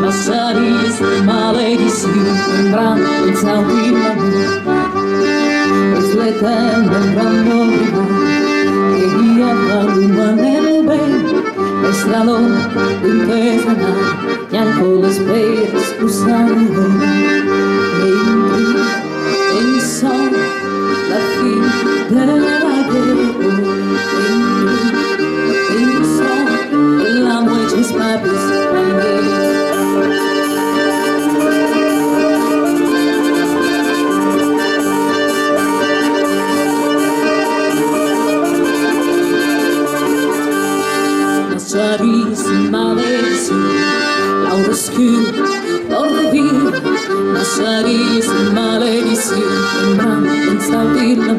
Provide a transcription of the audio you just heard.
Passaris maledizione, sembrando senza ultima riflettendo un grande prima che io avrò nel bene e strano in questa nave bianco le spere scusando e in più insomma la fine della guerra e insomma l'amore ci spaventa. Passaris maledizione, lauro oscuro, porto via. Passaris maledizione, sembrando senza ultima